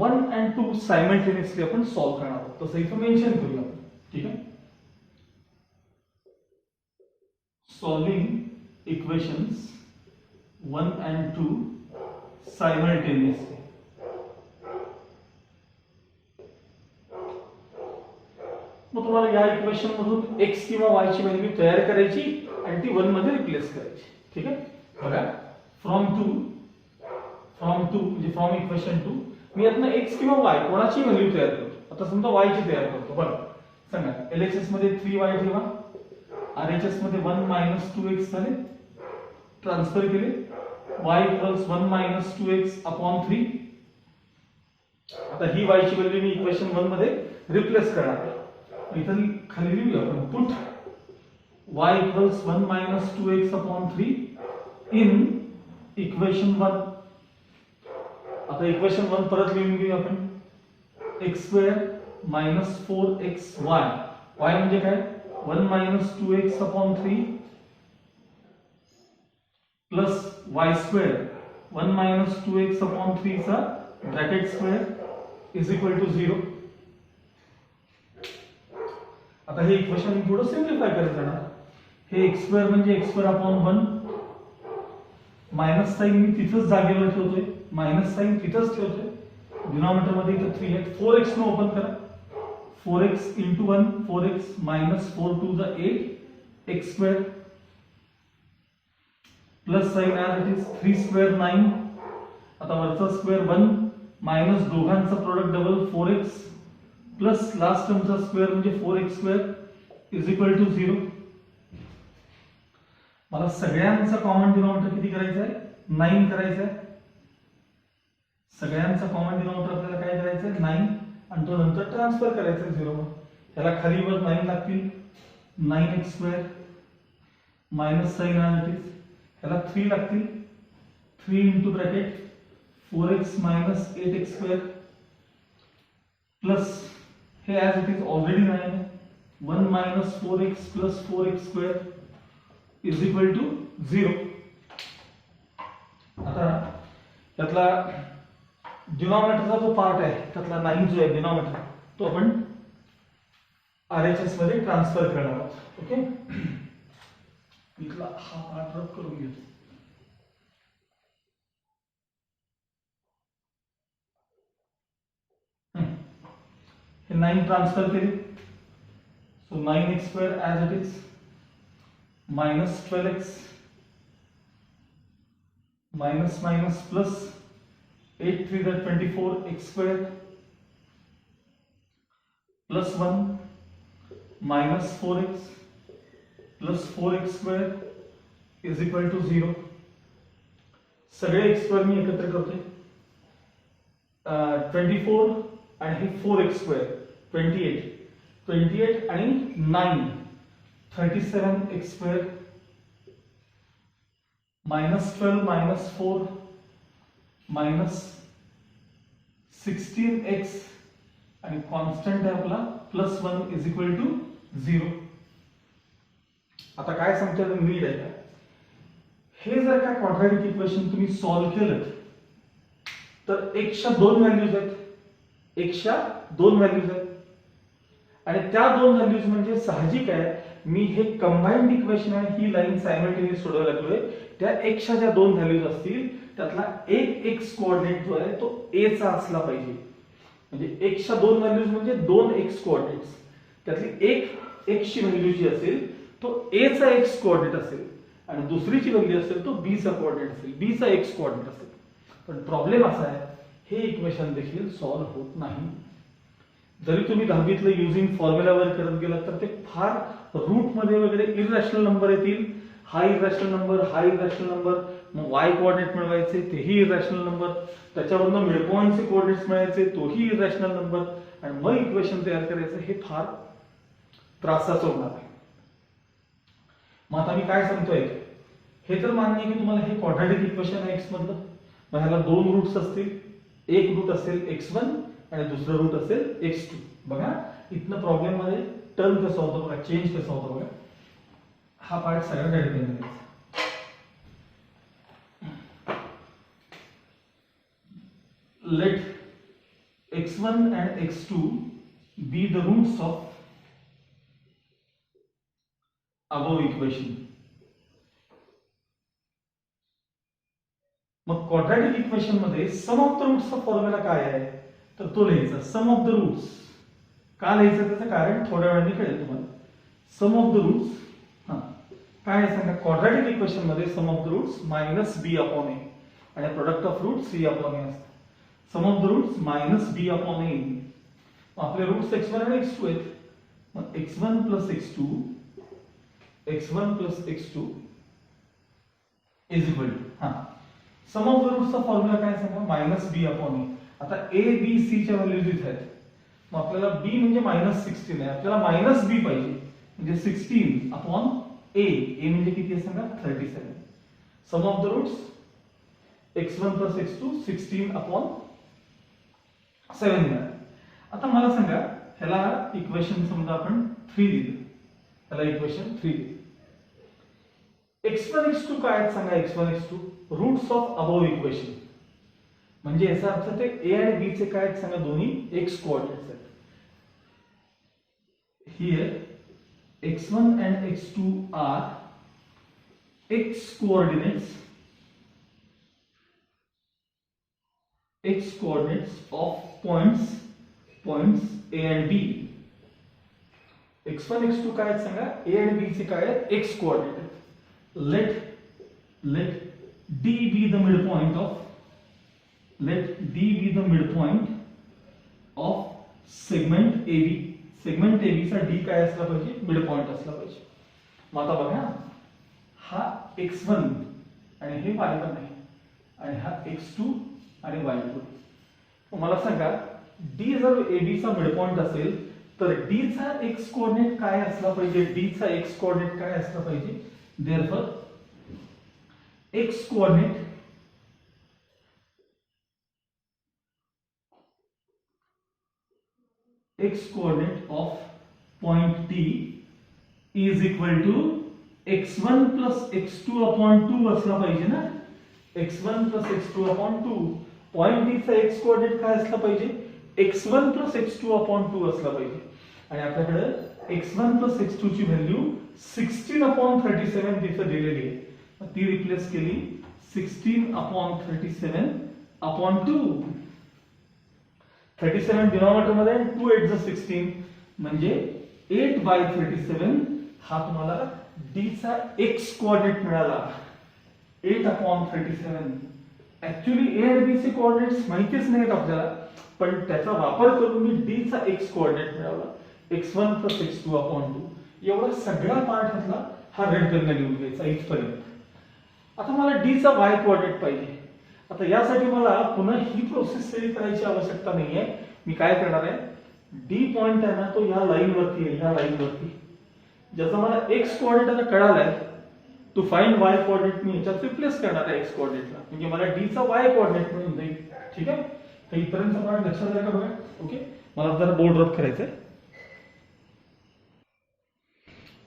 1 and 2 सायमल्टेनियसली आपण सॉल्व्ह करणार आहोत. तसं इथं मेन्शन करूया आपण. ठीक आहे, सॉल्विंग इक्वेशन्स 1 and 2 सायमल्टेनियसली. मग तुम्हाला या इक्वेशन मधून x किंवा y ची व्हॅल्यू तयार करायची आणि ती 1 मध्ये रिप्लेस करायची. ठीक आहे, बघा. फ्रॉम टू म्हणजे फ्रॉम इक्वेशन 2 मी यातनं x किंवा y कोणाची व्हॅल्यू तयार करतो. आता समजा y ची तयार करतो. बघा, सांगा. LHS मध्ये 3y ठेवा, RHS मध्ये 1 minus 2x झाले, ट्रान्सफर केले. y equals 1 minus 2x upon 3. आता ही y ची व्हॅल्यू मी इक्वेशन 1 मध्ये रिप्लेस करणार आहे. इथं खाली लिहूया आपण. Put y equals 1 minus 2x upon 3 in equation 1. आता इक्वेशन 1 परत लिहून घेऊया आपण. x square minus 4xy, y म्हणजे काय, 1 minus 2x upon 3 plus y square 1 minus 2x upon 3 चा bracket square is equal to 0. आता हे इक्वेशन थोडं सिम्प्लिफाय करत जाणार. हे x स्क्वेअर म्हणजे x square upon 1. Minus sign मी तिथंच जागेवर ठेवतोय, मायनस साइन तिथंच ठेवतोय. डिनॉमिनेटर मध्ये इथं 3 आहे. 4x ने ओपन करा. 4x into 1 4x minus 4 to the 8 x square plus sign as it is 3 square 9. आता वरचा स्क्वेअर 1 मायनस दोघांचा product double 4x plus last टर्मचा स्क्वेअर म्हणजे 4x square is equal to 0. मला सगळ्यांचा कॉमन डिनॉमिनेटर किती करायचा आहे, 9 करायचा आहे. सगळ्यांचा कॉमन डिनॉमिनेटर आपल्याला काय करायचं आहे, 9, आणि तो नंतर ट्रान्सफर करायचा आहे 0 वर. त्याला खाली वर 9 लागतील. 9x square minus sine as it is. ह्याला 3 लागतील. 3 into bracket 4x minus 8x square plus हे as it is already 9 आहे. 1 minus 4x plus 4x square is equal to 0. आता त्यातला डिनॉमिनेटरचा जो पार्ट आहे, त्यातला 9 जो आहे डिनॉमिनेटर, तो आपण RHS मध्ये ट्रान्सफर करणार आहोत. ओके, इथला हा पार्ट रब करून घेतो. हे 9 ट्रान्सफर केले. So 9x square as it is minus 12x minus minus plus 8 3 that 24 x square plus 1 minus 4x plus 4x square is equal to 0. सगळे x स्क्वेअर मी एकत्र करतोय. 24 आणि हे 4x स्क्वेअर 28 आणि 9 37x स्क्वेअर -12 -4 -16x आणि constant आहे आपला +1 is equal to 0. आता काय सांगते नीट आहे का, हे जर का क्वाड्रॅटिक इक्वेशन तुम्ही सॉल्व्ह केलं तर x च्या 2 व्हॅल्यूज आहेत, x च्या 2 व्हॅल्यूज आहेत आणि त्या 2 व्हॅल्यूज म्हणजे साहजिक आहे मी हे कंबाइंड इक्वेशन आहे ही लाईन सायमल्टेनियस सोडवायला लागलोय. त्या x च्या ज्या 2 व्हॅल्यूज असतील त्यातला एक x कोऑर्डिनेट जो आहे तो a चा असला पाहिजे. म्हणजे x च्या 2 व्हॅल्यूज म्हणजे 2 x कोऑर्डिनेट्स, त्यातली एक x ची व्हॅल्यू जी असेल तो a चा x कोऑर्डिनेट असेल आणि दुसरीची व्हॅल्यू असेल तो b चा कोऑर्डिनेट असेल, b चा x कोऑर्डिनेट असेल. पण प्रॉब्लेम असा आहे हे इक्वेशन देखील सॉल्व्ह होत नाही. जरी तुम्ही 10वीतलं युजिंग फॉर्म्युलावर करत गेलात तर ते फार रूट मध्ये वगैरे इरॅशनल नंबर येतील. हा इरॅशनल नंबर, मग y कोऑर्डिनेट मिळवायचे तेही इरॅशनल नंबर, त्याच्यावरनं मिड पॉइंटचे कोऑर्डिनेट्स मिळायचे तोही इरॅशनल नंबर आणि मग इक्वेशन तयार करायचं हे फार त्रासाचं होणार आहे. मग आता मी काय सांगतोय हे तर मान्य आहे की तुम्हाला हे क्वाड्रॅटिक इक्वेशन आहे x मधलं, मग ह्याला 2 रूट्स असतील, एक रूट असेल x1 आणि दुसरं रूट असेल x2. बघा इथनं प्रॉब्लेम मध्ये टर्म कसं होतं बघा, चेंज कसं होतं बघा. हा पार्ट सगळ्यात डिपेंड करायचा. Let x1 and x2 be the roots of above equation. मग क्वाड्रॅटिक इक्वेशन मध्ये सम ऑफ द रूट्सचा फॉर्म्युला काय आहे तर तो लिहायचा सम ऑफ द रूट्स. का लिहायचं त्याचं कारण थोड्या वेळाने कळेल तुम्हाला. सम ऑफ द रूट्स काय आहे सांगा, क्वाड्रॅटिक इक्वेशन मध्ये सम ऑफ द रूट्स -b/a आणि प्रोडक्ट ऑफ रूट c/a असतं. सम ऑफ द रूट्स -b/a. आपले रूट्स x1 आणि x2 आहेत, मग x1 + x2 is equal to sum of the रूट्सचा फॉर्म्युला काय सांगा -b/a. आता a b c च्या व्हॅल्यूज इथे आहेत, मग आपल्याला b म्हणजे -16 आहे, आपल्याला -b पाहिजे म्हणजे 16/a. a म्हणजे किती आहे सांगा 37. सम of the roots x1 + x2 16/7 मिळालं. आता मला सांगा ह्याला इक्वेशन समजा आपण 3 दिलं, ह्याला इक्वेशन 3 दिलं. x1 x2 काय आहेत सांगा, x1 x2 roots of above equation म्हणजे याचा अर्थ ते a आणि b चे काय आहेत सांगा, दोन्ही x कोऑर्डिनेट्स आहेत. Here x1 and x2 are x coordinates of points a and b. x1 x2 काय आहेत सांगा, a आणि b चे काय आहेत x कोऑर्डिनेट आहेत. let d be the midpoint of segment AB. Segment AB चा D काय असला पाहिजे, मिड पॉइंट असला पाहिजे. मग आता बघा हा x1 आणि हे y1 आहे आणि हा x2 आणि y2. मला सांगा D जर AB चा मिड पॉइंट असेल तर D चा x कोऑर्डिनेट काय असला पाहिजे, D चा x कोऑर्डिनेट काय असला पाहिजे. Therefore x coordinate of point D is equal to x1 + x2/2 असला पाहिजे ना. x1 + x2/2 पॉइंट D चा x कोऑर्डिनेट काय असला पाहिजे, x1 + x2/2 असला पाहिजे. आणि आपल्याकडे x1 + x2 ची व्हॅल्यू 16/37 तिथे दिलेली आहे, ती रिप्लेस केली 16/37/2. 37 डिनॉमिनेटर मध्ये 2 8 = 16 म्हणजे 8/37 हा तुम्हाला D चा x कोऑर्डिनेट मिळाला. 8/37. ऍक्च्युअली a आणि b चे कोऑर्डिनेट्स माहितीच नाहीत आपल्याला, पण त्याचा वापर करून मी D चा x कोऑर्डिनेट मिळवला x1 + x2/2. एवढा सगळा पार्ट ह्यातला हा रेड पेनने लिहून घ्यायचा इथपर्यंत. आता मला D चा y कोऑर्डिनेट पाहिजे. आता यासाठी मला पुन्हा ही प्रोसेस करायची आवश्यकता नाहीये. मी काय करणार आहे, D पॉइंट आहे ना तो या लाईन वरती आहे, या लाईन वरती. ज्याचा मला x कोऑर्डिनेट आता कळालाय टू फाइंड वाय कोऑर्डिनेट मी याच्यात रिप्लेस करणार आहे एक्स कोऑर्डिनेटला, म्हणजे मला डी चा वाय कोऑर्डिनेट मिळून जाईल. ठीक आहे, तर इथपर्यंत आपण लक्षात आलं का बघा. ओके, मला जरा बोर्ड रब करायचंय.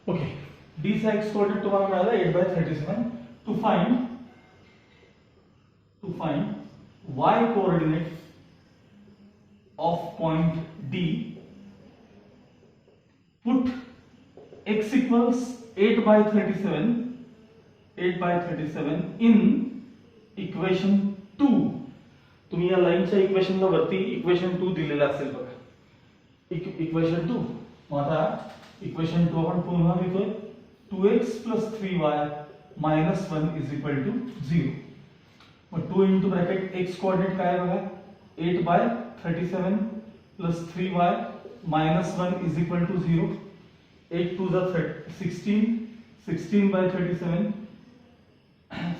ओके, डी चा एक्स कोऑर्डिनेट तुम्हाला मिळाला 8/37. To find y coordinate of point D, put x equals 8/37 in equation 2. तुम्ही या लाईनच्या इक्वेशनला वरती इक्वेशन 2 दिलेलं असेल बघा, इक्वेशन 2. मग आता इक्वेशन 2 आपण पुन्हा लिहितोय. 2x + 3y - 1 = 0. मग 2 into ब्रॅकेट x कोऑर्डिनेट काय आहे बघा, 8/37 plus 3y minus 1 is equal to 0. 8 2 16, 16/37,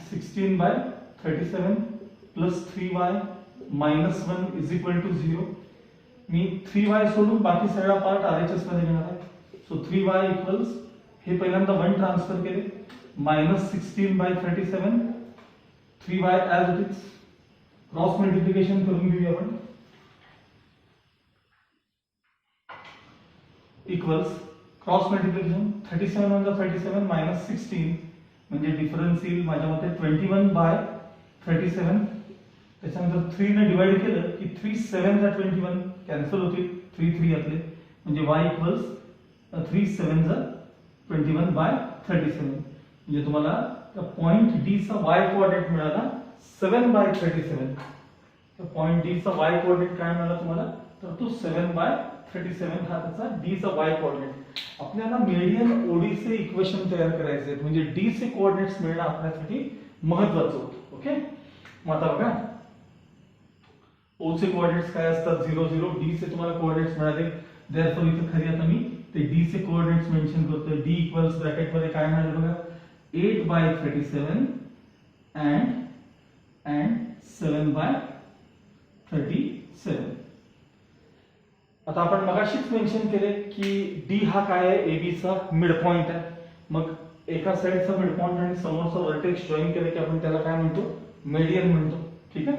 16/37 plus 3y minus 1 is equal to 0. Me 3y सोडून बाकी सगळा पार्ट RHS मध्ये घेणार आहे. सो 3y इक्वल्स, हे पहिल्यांदा 1 ट्रान्सफर केले, -16/37, 3y as it is. Cross multiplication करून घेऊया आपण. इक्वल्स क्रॉस मल्टिप्लिकेशन 37 × 37 -16 म्हणजे डिफरन्स येईल माझ्या मते 21/37. त्याच्यानंतर 3 ने डिवाइड केलं की 3 7 × 21 कॅन्सल होतील, 3 3 यातले, म्हणजे y इक्वल्स 3 7 × 21/37. म्हणजे तुम्हाला त्या पॉइंट डी चा y कोऑर्डिनेट मिळाला 7/37. तर पॉइंट डी चा y कोऑर्डिनेट काय मिळाला तुम्हाला, तर तो 7/37 हा त्याचा डी चा y कोऑर्डिनेट. आपल्याला मेडियन ओडी चे इक्वेशन तयार करायचे आहेत, म्हणजे डी चे कोऑर्डिनेट्स मिळणं आपल्यासाठी महत्त्वाचं होतं. ओके, मग आता बघा ओ चे कोऑर्डिनेट्स काय असतात, 0 0. डी चे तुम्हाला कोऑर्डिनेट्स मिळाले, देअरफॉर इथे खरी आता मी ते डी चे कोऑर्डिनेट्स मेन्शन करतोय. डी इक्वल्स ब्रॅकेट मध्ये काय मिळालं बघा, 8/37 and 7/37. आता आपण मगाशीच मेन्शन केले की डी हा काय आहे, ए बी चा मिड पॉइंट आहे. मग एका साइडचा मिड पॉइंट आणि समोरचा व्हर्टेक्स जॉईन केले की आपण त्याला काय म्हणतो, मेडियन म्हणतो. ठीक आहे,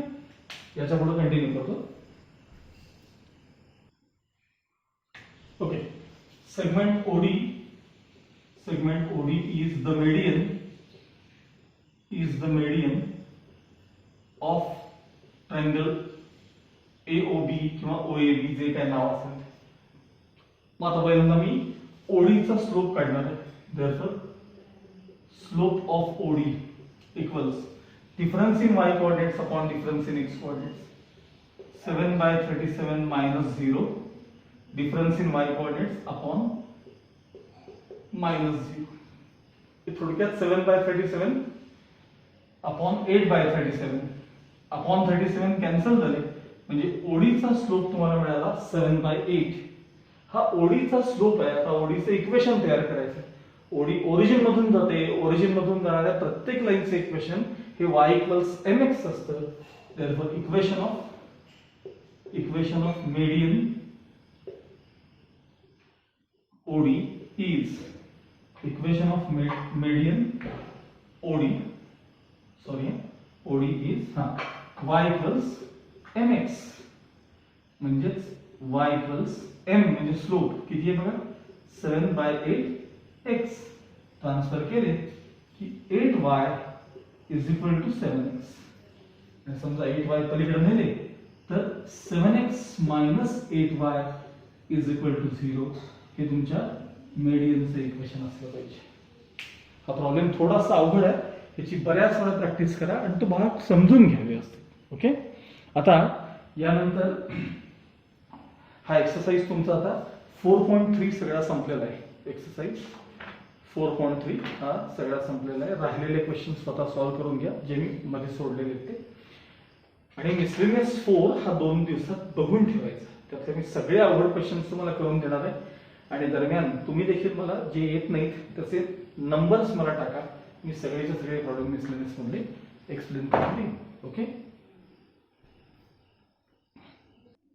याच्या पुढे कंटिन्यू करतो. Okay, segment OD is the median of triangle AOB किंवा OAB जे काय नाव असेल. मग आता पहिल्यांदा मी ओडीचा स्लोप काढणार आहे. therefore slope of OD equals difference in y coordinates upon difference in x coordinates. 7/37 minus 0 difference in y coordinates upon -0. थोडक्यात 7/37 अपॉन 8/37 अपॉन 37 कॅन्सल झाले, म्हणजे ओडीचा स्लोप तुम्हाला मिळाला 7/8. हा ओडीचा स्लोप आहे. आता ओडीचे इक्वेशन तयार करायचं. ओडी ओरिजिन मधून जाते, ओरिजिन मधून जाणाऱ्या प्रत्येक लाईनचे इक्वेशन हे y = mx असतं. therefore equation of median OD is equation of median OD is y equals mx, म्हणजेच y equals m म्हणजे स्लोप किती आहे बघा, 7/8x. ट्रान्सफर केले की 8y is equal to 7x. समजा 8y पलीकडे नेले तर 7x minus 8y is equal to 0. हे तुमच्या मेडियनचं इक्वेशन असलं पाहिजे. हा प्रॉब्लेम थोडासा अवघड आहे, याची बऱ्याच वेळा प्रॅक्टिस करा आणि तो भाग समजून घ्या व्यवस्थित. ओके, आता यानंतर हा एक्सरसाइज तुमचा आता 4.3 सगळा संपलेला आहे. एक्सरसाइज 4.3 हा सगळा संपलेला आहे. राहिलेले क्वेश्चन स्वतः सॉल्व्ह करून घ्या जे मी मध्ये सोडलेले ते. आणि मिसलेनियस 4 हा 2 दिवसात बघून ठेवायचा. त्यातले मी सगळे अवघड क्वेश्चन्स तुम्हाला करून देणार आहे. आणि दरम्यान तुम्ही देखील मला जे येत नाहीत त्याचे नंबर्स मला टाका. मी सगळेचे सगळे प्रॉब्लेम मिसलेनियस मध्ये एक्सप्लेन करून देईन. ओके.